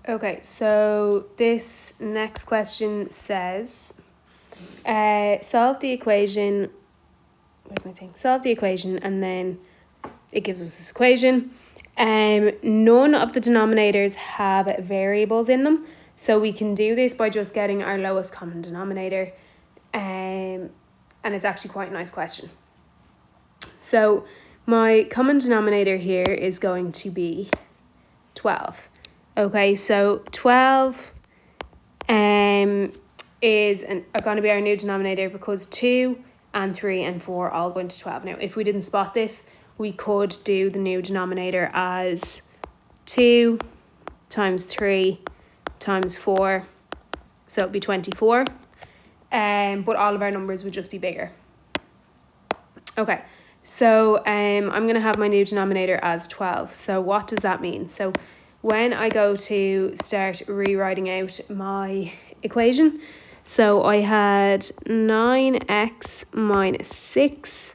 Okay, so this next question says, solve the equation, solve the equation, and then it gives us this equation. None of the denominators have variables in them, so we can do this by just getting our lowest common denominator, and it's actually quite a nice question. So my common denominator here is going to be 12. Okay, so 12 is going to be our new denominator because 2 and 3 and 4 all go into 12. Now, if we didn't spot this, we could do the new denominator as 2 times 3 times 4, so it'd be 24. But all of our numbers would just be bigger. Okay, so I'm going to have my new denominator as 12. So what does that mean? So when I go to start rewriting out my equation, so I had 9x minus 6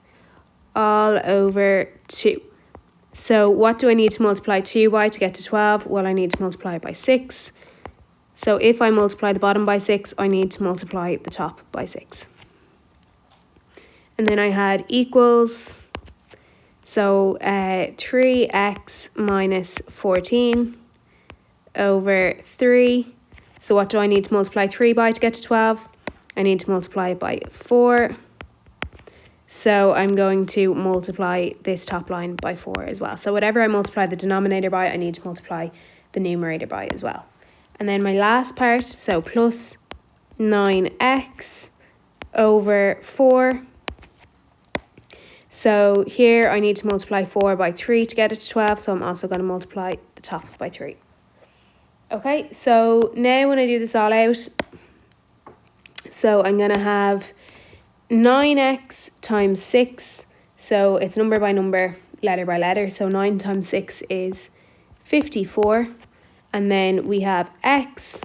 all over 2. So what do I need to multiply 2 by to get to 12? Well, I need to multiply it by 6. So if I multiply the bottom by 6, I need to multiply the top by 6. And then I had equals, so 3x minus 14 over 3. So what do I need to multiply 3 by to get to 12? I need to multiply it by 4. So I'm going to multiply this top line by 4 as well. So whatever I multiply the denominator by, I need to multiply the numerator by as well. And then my last part, so plus 9x over 4. So here I need to multiply 4 by 3 to get it to 12. So I'm also going to multiply the top by 3. Okay, so now when I do this all out, so I'm going to have 9x times 6. So it's number by number, letter by letter. So 9 times 6 is 54. And then we have x.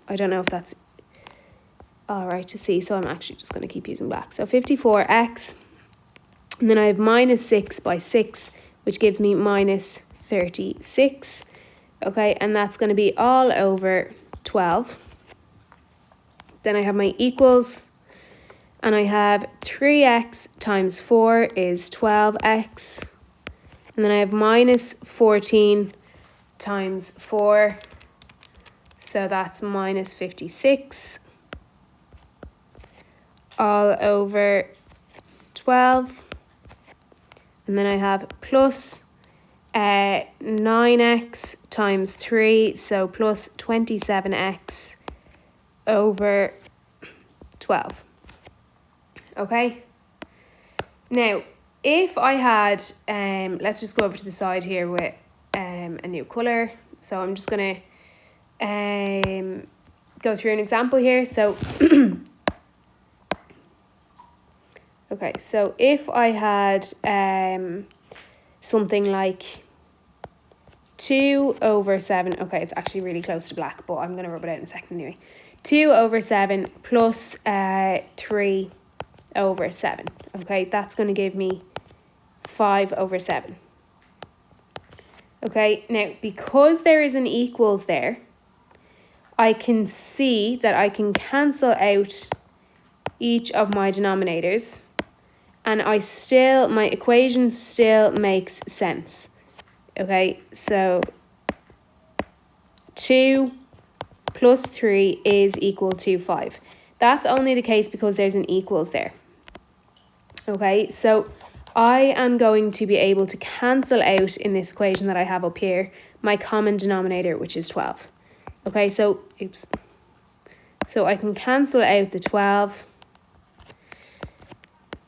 I don't know if that's all right to see. So I'm actually just going to keep using black. So 54x. And then I have minus 6 by 6, which gives me minus 36. Okay, and that's going to be all over 12. Then I have my equals, and I have 3x times 4 is 12x. And then I have minus 14 times 4, so that's minus 56, all over 12. And then I have plus 9x times 3, so plus 27x over 12. Okay. Now, if I had, let's just go over to the side here with a new colour. So I'm just going to go through an example here. So, okay, so if I had something like 2 over 7, okay, it's actually really close to black, but I'm going to rub it out in a second anyway. 2 over 7 plus 3 over 7, okay, that's going to give me 5 over 7. Okay, now because there is an equals there, I can see that I can cancel out each of my denominators, and my equation still makes sense. Okay, so 2 plus 3 is equal to 5. That's only the case because there's an equals there. Okay, so I am going to be able to cancel out in this equation that I have up here my common denominator, which is 12. Okay, so, so I can cancel out the 12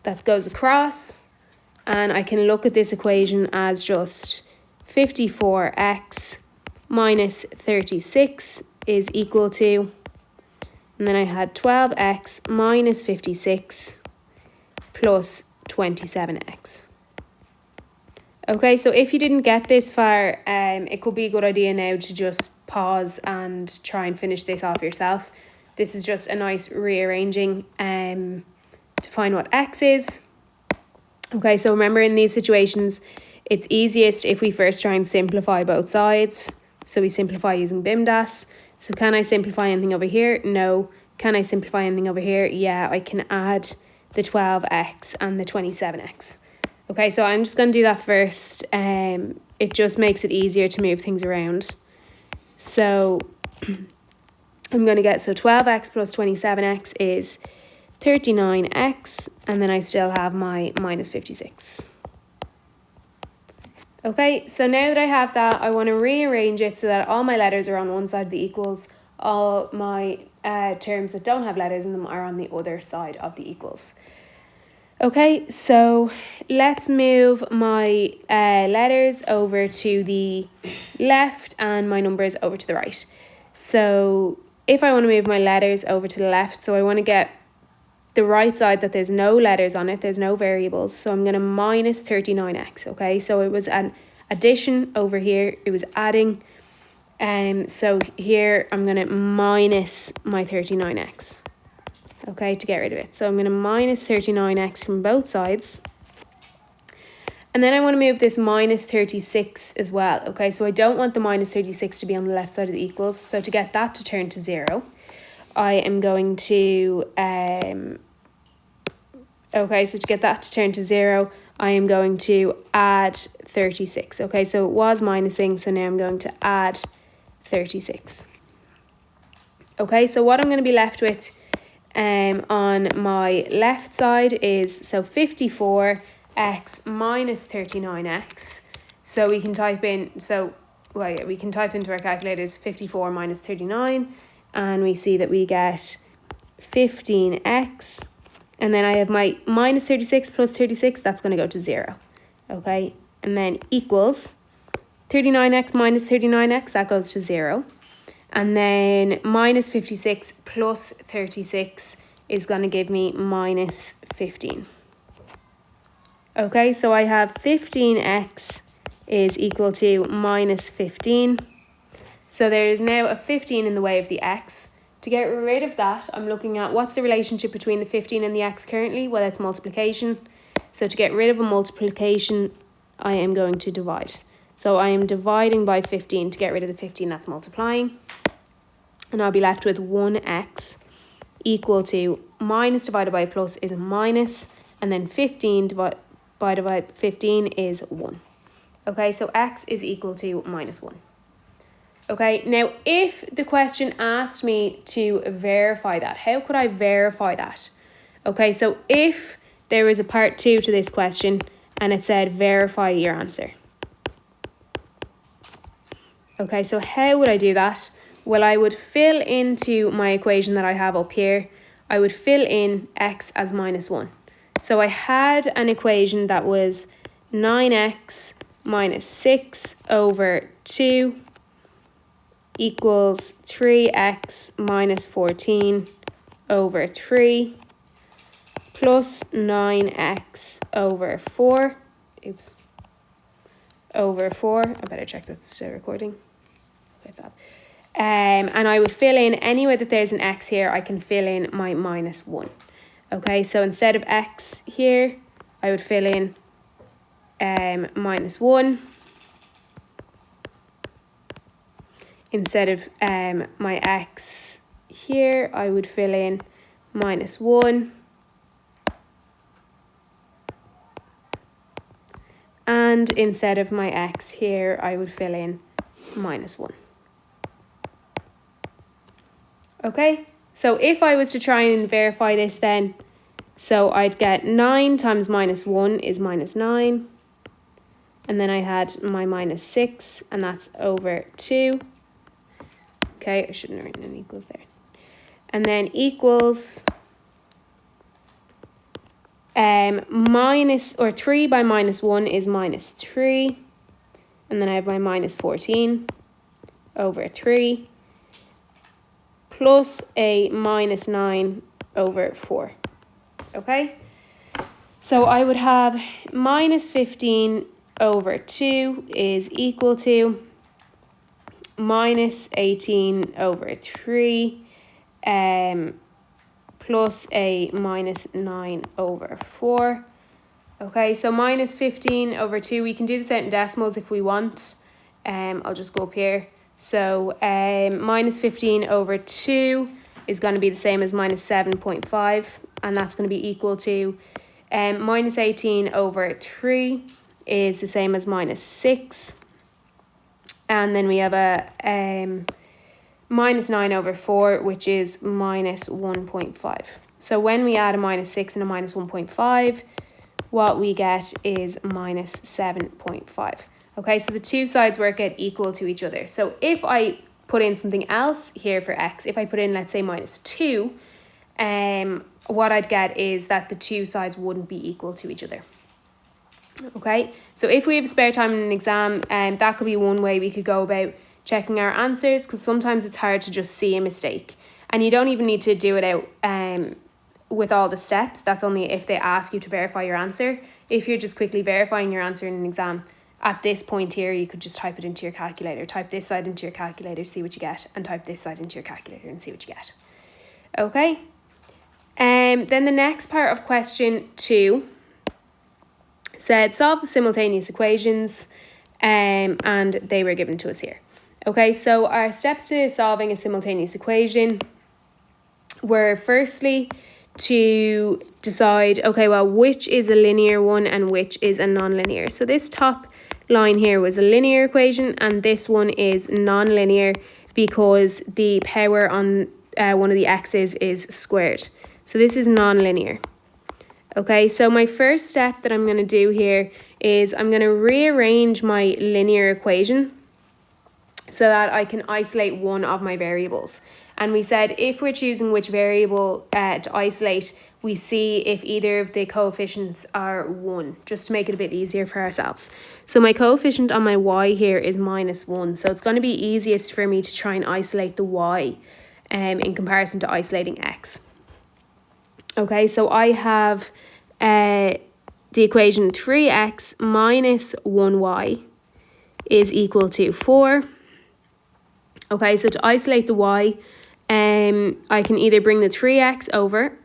that goes across, and I can look at this equation as just 54x minus 36 is equal to, and then I had 12x minus 56 plus 27x. Okay, so if you didn't get this far, it could be a good idea now to just pause and try and finish this off yourself. This is just a nice rearranging to find what x is. Okay, so remember in these situations, it's easiest if we first try and simplify both sides. So we simplify using BIMDAS. So can I simplify anything over here? No. Can I simplify anything over here? Yeah, I can add the 12x and the 27x. Okay, so I'm just going to do that first. It just makes it easier to move things around. So I'm going to get, so 12x plus 27x is 39x, and then I still have my minus 56. Okay, so now that I have that, I want to rearrange it so that all my letters are on one side of the equals. All my terms that don't have letters in them are on the other side of the equals. Okay, so let's move my letters over to the left and my numbers over to the right. So if I want to move my letters over to the left, so I want to get the right side that there's no letters on it, there's no variables. So I'm going to minus 39x, okay? So it was an addition over here, it was adding. So here I'm going to minus my 39x, okay, to get rid of it. So I'm going to minus 39x from both sides. And then I want to move this minus 36 as well, okay? So I don't want the minus 36 to be on the left side of the equals. So to get that to turn to 0, I am going to, okay, so to get that to turn to 0, I am going to add 36. Okay, so it was minusing, so now I'm going to add 36. Okay, so what I'm going to be left with on my left side is, so 54x minus 39x. So we can type in, we can type into our calculators 54 minus 39, and we see that we get 15x, and then I have my minus 36 plus 36, that's going to go to 0, okay, and then equals 39x minus 39x, that goes to 0, and then minus 56 plus 36 is going to give me minus 15. Okay, so I have 15x is equal to minus 15. So there is now a 15 in the way of the x. To get rid of that, I'm looking at what's the relationship between the 15 and the x currently? Well, it's multiplication. So to get rid of a multiplication, I am going to divide. So I am dividing by 15 to get rid of the 15 that's multiplying. And I'll be left with 1x equal to minus divided by plus is a minus, and then 15 divided by 15 is 1. Okay, so x is equal to minus 1. Okay, now if the question asked me to verify that, how could I verify that? Okay, so if there was a part 2 to this question and it said verify your answer. Okay, so how would I do that? Well, I would fill into my equation that I have up here, I would fill in x as minus 1. So I had an equation that was 9x minus 6 over 2 equals 3x minus 14 over 3 plus 9x over 4. Over 4. I better check that's still recording. Okay, fab. And I would fill in, anywhere that there's an x here, I can fill in my minus 1. Okay, so instead of x here, I would fill in minus 1. Instead of my x here, I would fill in minus 1. And instead of my x here, I would fill in minus 1. Okay, so if I was to try and verify this then, so I'd get 9 times minus 1 is minus 9. And then I had my minus 6, and that's over 2. Okay, I shouldn't have written an equals there. And then equals minus, or 3 by minus 1 is minus 3. And then I have my minus 14 over 3 plus a minus 9 over 4. Okay, so I would have minus 15 over 2 is equal to minus 18 over 3 plus a minus 9 over 4. Okay, so minus 15 over 2, we can do this out in decimals if we want. I'll just go up here. So minus 15 over 2 is going to be the same as minus 7.5, and that's going to be equal to minus 18 over 3 is the same as minus 6. And then we have a minus 9 over 4, which is minus 1.5. So when we add a minus 6 and a minus 1.5, what we get is minus 7.5. Okay, so the two sides work out equal to each other. So if I put in something else here for x, if I put in, let's say, minus 2, what I'd get is that the two sides wouldn't be equal to each other. Okay, so if we have spare time in an exam, that could be one way we could go about checking our answers, because sometimes it's hard to just see a mistake. And you don't even need to do it out with all the steps. That's only if they ask you to verify your answer. If you're just quickly verifying your answer in an exam, at this point here, you could just type it into your calculator. Type this side into your calculator, see what you get, and type this side into your calculator and see what you get. Okay. Then the next part of question 2 said solve the simultaneous equations, and they were given to us here. Okay, so our steps to solving a simultaneous equation were firstly to decide, okay, well, which is a linear one and which is a non-linear. So this top line here was a linear equation, and this one is non-linear because the power on one of the x's is squared. So this is non-linear. Okay, so my first step that I'm going to do here is I'm going to rearrange my linear equation so that I can isolate one of my variables. And we said if we're choosing which variable to isolate, we see if either of the coefficients are 1, just to make it a bit easier for ourselves. So my coefficient on my y here is minus 1, so it's going to be easiest for me to try and isolate the y in comparison to isolating x. Okay, so I have the equation 3x minus 1y is equal to 4. Okay, so to isolate the y, I can either bring the 3x over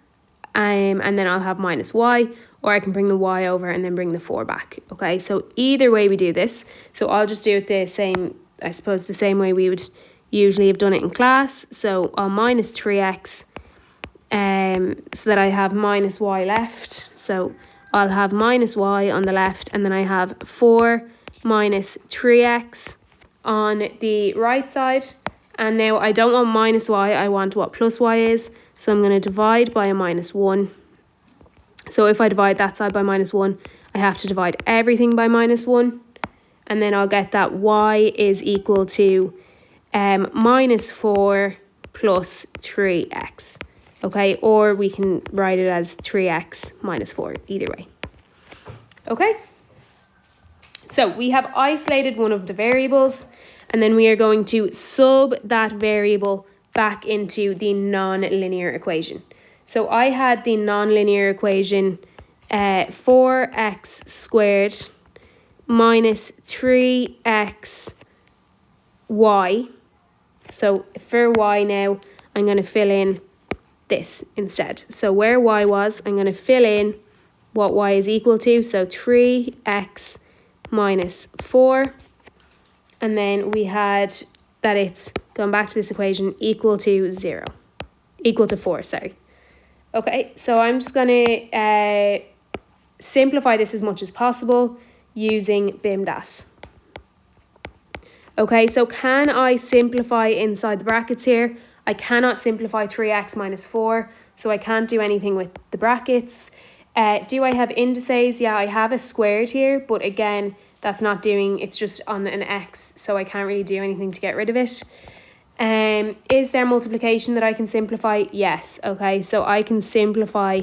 and then I'll have minus y, or I can bring the y over and then bring the 4 back. Okay, so either way we do this. So I'll just do it the same, I suppose, the same way we would usually have done it in class. So I'll minus 3x so that I have minus y left. So I'll have minus y on the left, and then I have 4 minus 3x on the right side. And now I don't want minus y, I want what plus y is. So I'm going to divide by a minus 1. So if I divide that side by minus 1, I have to divide everything by minus 1. And then I'll get that y is equal to minus 4 plus 3x. Okay, or we can write it as 3x minus 4, either way. Okay, so we have isolated one of the variables, and then we are going to sub that variable back into the non-linear equation. So I had the non-linear equation 4x squared minus 3x y. So for y now, I'm going to fill in this instead. So where y was, I'm going to fill in what y is equal to. So 3x minus 4. And then we had that it's, going back to this equation, equal to 4, sorry. Okay, so I'm just going to simplify this as much as possible using BIMDAS. Okay, so can I simplify inside the brackets here? I cannot simplify 3x minus 4, so I can't do anything with the brackets. Do I have indices? Yeah, I have a squared here, but again, that's not doing, it's just on an x, so I can't really do anything to get rid of it. Is there multiplication that I can simplify? Yes. Okay, so I can simplify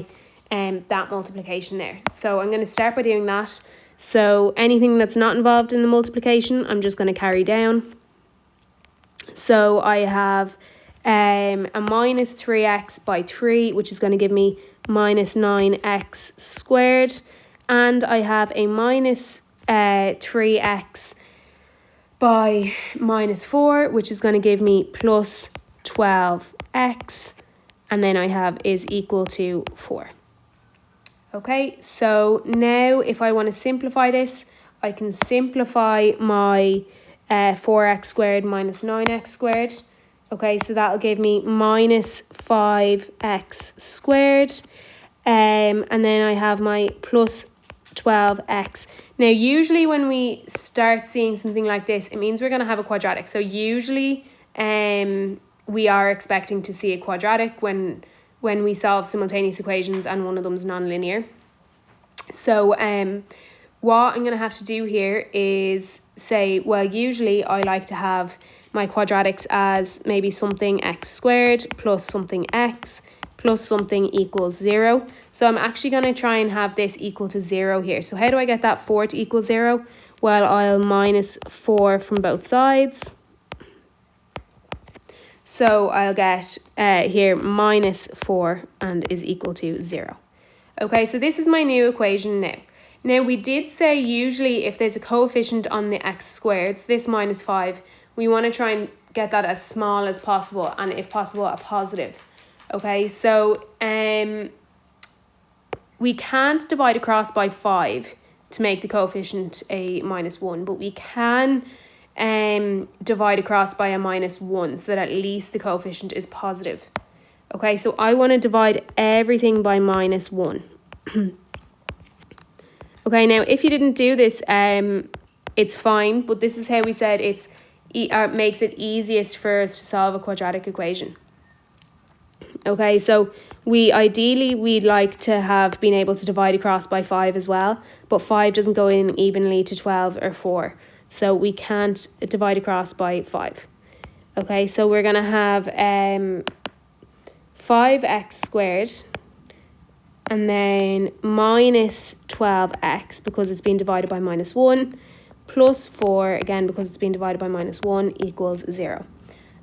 that multiplication there. So I'm going to start by doing that. So anything that's not involved in the multiplication, I'm just going to carry down. So I have a minus 3x by 3, which is going to give me minus 9x squared. And I have a minus 3x by minus 4, which is going to give me plus 12x. And then I have is equal to 4. Okay, so now if I want to simplify this, I can simplify my 4x squared minus 9x squared. Okay, so that'll give me minus 5x squared. And then I have my plus 12x. Now, usually when we start seeing something like this, it means we're going to have a quadratic. So usually we are expecting to see a quadratic when we solve simultaneous equations and one of them is nonlinear. So what I'm going to have to do here is say, well, usually I like to have my quadratics as maybe something x squared plus something x plus something equals 0. So I'm actually going to try and have this equal to 0 here. So how do I get that 4 to equal 0? Well, I'll minus 4 from both sides. So I'll get here minus 4 and is equal to 0. Okay, so this is my new equation now. Now, we did say usually if there's a coefficient on the x squareds, this minus 5, we want to try and get that as small as possible and if possible a positive. Okay, so we can't divide across by 5 to make the coefficient a minus 1, but we can divide across by a minus 1 so that at least the coefficient is positive. Okay, so I want to divide everything by minus 1. Okay, now if you didn't do this, it's fine, but this is how we said it makes it easiest for us to solve a quadratic equation. Okay, so we'd like to have been able to divide across by 5 as well, but 5 doesn't go in evenly to 12 or 4, so we can't divide across by 5. Okay, so we're going to have 5x squared and then minus 12x because it's being divided by minus 1 plus 4 again because it's being divided by minus 1 equals 0.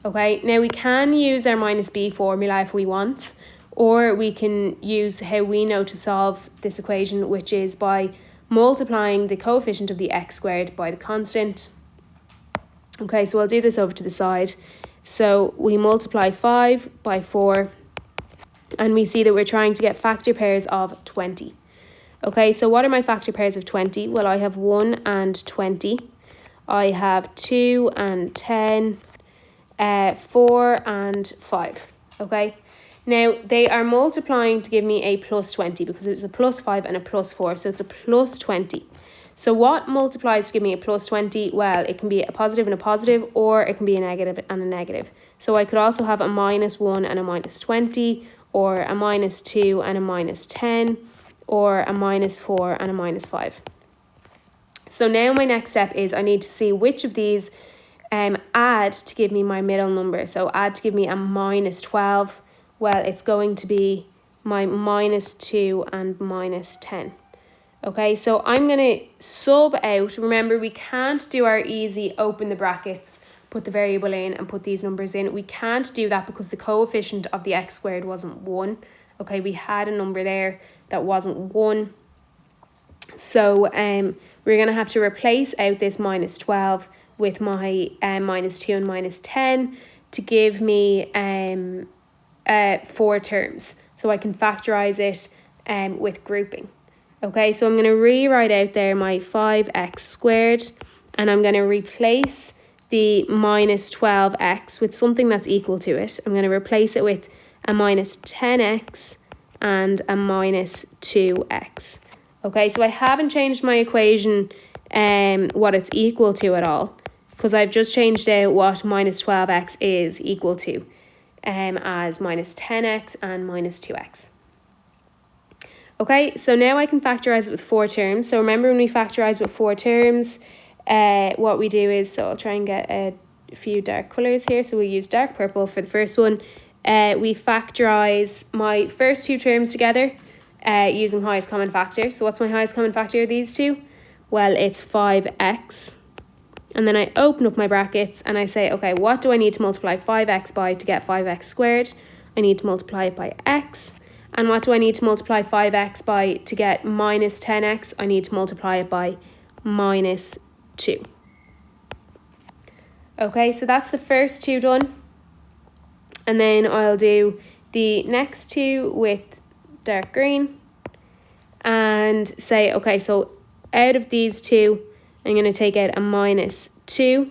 Okay, now we can use our minus b formula if we want, or we can use how we know to solve this equation, which is by multiplying the coefficient of the x squared by the constant. Okay, so I'll do this over to the side. So we multiply 5 by 4 and we see that we're trying to get factor pairs of 20. Okay, so what are my factor pairs of 20? Well, I have 1 and 20. I have 2 and 10. 4 and 5. Okay, now they are multiplying to give me a plus 20 because it's a plus 5 and a plus 4, so it's a plus 20. So what multiplies to give me a plus 20? Well, it can be a positive and a positive, or it can be a negative and a negative. So I could also have a minus 1 and a minus 20, or a minus 2 and a minus 10, or a minus 4 and a minus 5. So now my next step is I need to see which of these add to give me my middle number. So add to give me a minus 12. Well, it's going to be my minus 2 and minus 10. Okay, so I'm going to sub out. Remember, we can't do our easy open the brackets, put the variable in and put these numbers in. We can't do that because the coefficient of the x squared wasn't 1. Okay, we had a number there that wasn't 1. So we're going to have to replace out this minus 12 with my minus 2 and minus 10 to give me 4 terms. So I can factorize it with grouping. Okay, so I'm going to rewrite out there my 5x squared and I'm going to replace the minus 12x with something that's equal to it. I'm going to replace it with a minus 10x and a minus 2x. Okay, so I haven't changed my equation what it's equal to at all, because I've just changed out what minus 12x is equal to as minus 10x and minus 2x. Okay, so now I can factorize it with 4 terms. So remember when we factorize with 4 terms, what we do is, so I'll try and get a few dark colours here. So we'll use dark purple for the first one. We factorize my first 2 terms together using highest common factor. So what's my highest common factor of these two? Well, it's 5x. And then I open up my brackets and I say, okay, what do I need to multiply 5x by to get 5x squared? I need to multiply it by x. And what do I need to multiply 5x by to get minus 10x? I need to multiply it by minus 2. Okay, so that's the first 2 done. And then I'll do the next 2 with dark green. And say, okay, so out of these 2, I'm going to take out a minus 2.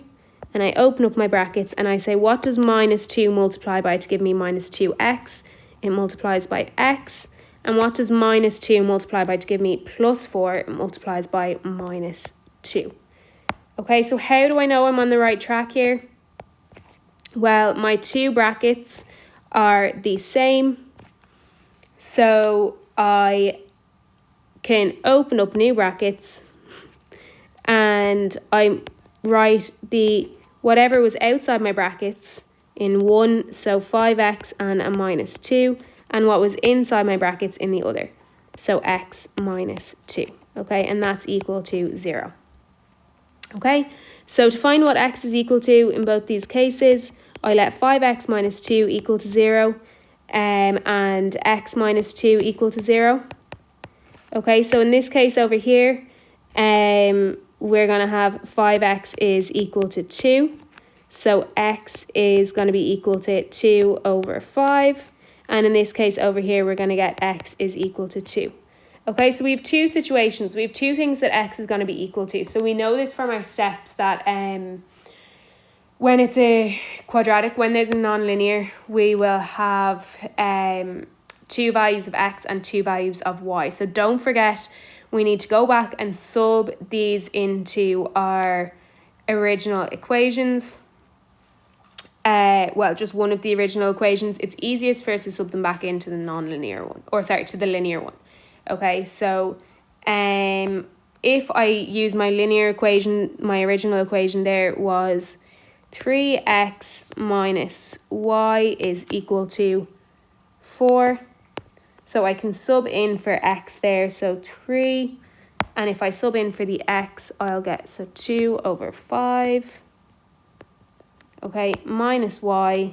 and I open up my brackets and I say, what does minus 2 multiply by to give me minus 2x? It multiplies by x. And what does minus 2 multiply by to give me plus 4? It multiplies by minus 2. Okay, so how do I know I'm on the right track here? Well, my two brackets are the same. So I can open up new brackets and I write the whatever was outside my brackets in one, so 5x and a minus 2, and what was inside my brackets in the other, so x minus 2, okay, and that's equal to 0. Okay, so to find what x is equal to in both these cases, I let 5x minus 2 equal to 0 and x minus 2 equal to 0. Okay, so in this case over here, we're going to have 5x is equal to 2. So x is going to be equal to 2 over 5. And in this case over here, we're going to get x is equal to 2. Okay, so we have two situations. We have two things that x is going to be equal to. So we know this from our steps that when it's a quadratic, when there's a nonlinear, we will have two values of x and two values of y. So don't forget, we need to go back and sub these into our original equations. Well, just one of the original equations. It's easiest for us to sub them back into the nonlinear one, or sorry, to the linear one. Okay, so if I use my linear equation, my original equation there was 3x minus y is equal to 4. So I can sub in for x there, so 3. And if I sub in for the x, I'll get, so 2 over 5. Okay, minus y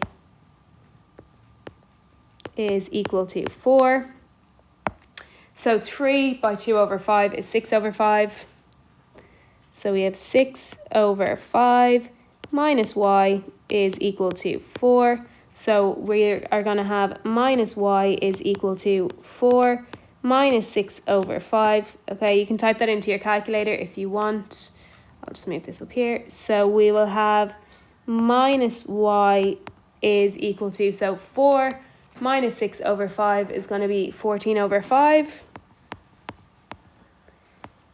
is equal to 4. So 3 by 2 over 5 is 6 over 5. So we have 6 over 5 minus y is equal to 4. So we are going to have minus y is equal to 4 minus 6 over 5. Okay, you can type that into your calculator if you want. I'll just move this up here. So we will have minus y is equal to, so 4 minus 6 over 5 is going to be 14 over 5.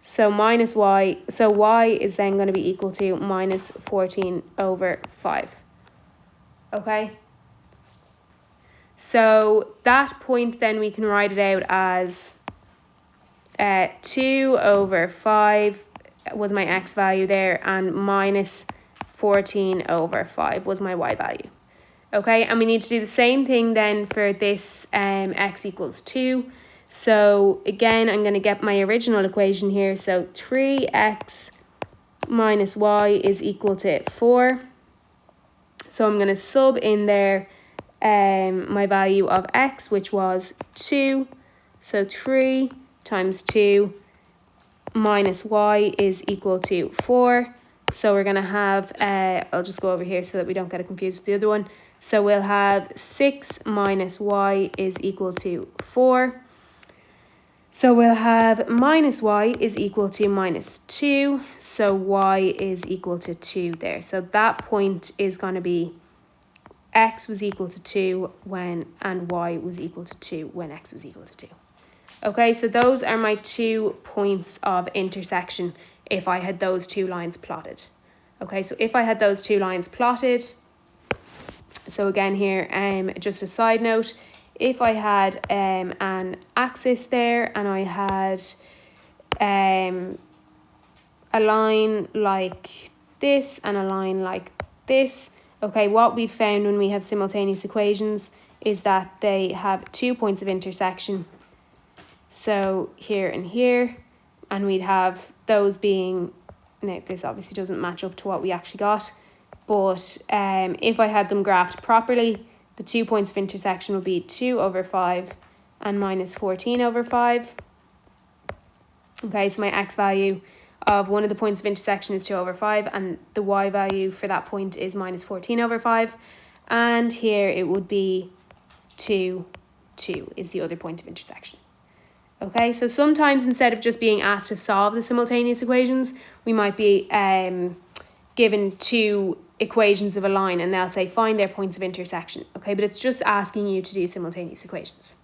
So minus y, so y is then going to be equal to minus 14 over 5. Okay. So that point then we can write it out as 2 over 5 was my x value there, and minus 14 over 5 was my y value. Okay, and we need to do the same thing then for this x equals 2. So again, I'm going to get my original equation here. So 3x minus y is equal to 4. So I'm going to sub in there my value of x, which was 2. So 3 times 2 minus y is equal to 4. So we're going to have, I'll just go over here so that we don't get it confused with the other one. So we'll have 6 minus y is equal to 4. So we'll have minus y is equal to minus 2. So y is equal to 2 there. So that point is going to be x was equal to 2 when, and y was equal to 2 when x was equal to 2. Okay, so those are my 2 points of intersection if I had those two lines plotted. Okay, so if I had those two lines plotted, so again here, just a side note, if I had an axis there and I had a line like this and a line like this, okay, what we found when we have simultaneous equations is that they have 2 points of intersection. So here and here, and we'd have those being, now this obviously doesn't match up to what we actually got, but if I had them graphed properly, the 2 points of intersection would be 2 over 5 and minus 14 over 5. Okay, so my x value of one of the points of intersection is 2 over 5, and the y value for that point is minus 14 over 5. And here it would be 2, 2 is the other point of intersection. Okay, so sometimes instead of just being asked to solve the simultaneous equations, we might be given two equations of a line and they'll say find their points of intersection, okay? But it's just asking you to do simultaneous equations.